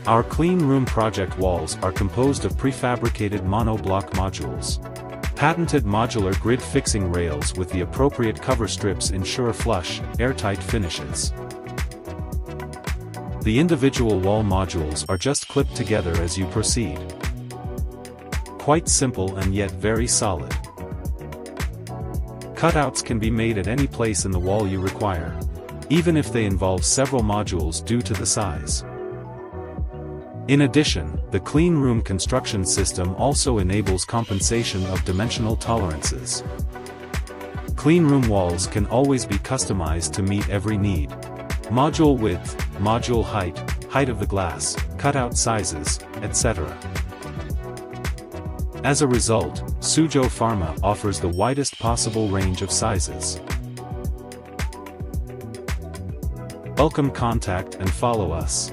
Our clean room project walls are composed of prefabricated monoblock modules. Patented modular grid fixing rails with the appropriate cover strips ensure flush, airtight finishes. The individual wall modules are just clipped together as you proceed. Quite simple and yet very solid. Cutouts can be made at any place in the wall you require, even if they involve several modules due to the size. In addition, the clean room construction system also enables compensation of dimensional tolerances. Clean room walls can always be customized to meet every need. Module width, module height, height of the glass, cutout sizes, etc. As a result, Sozhou Pharma offers the widest possible range of sizes. Welcome, contact and follow us.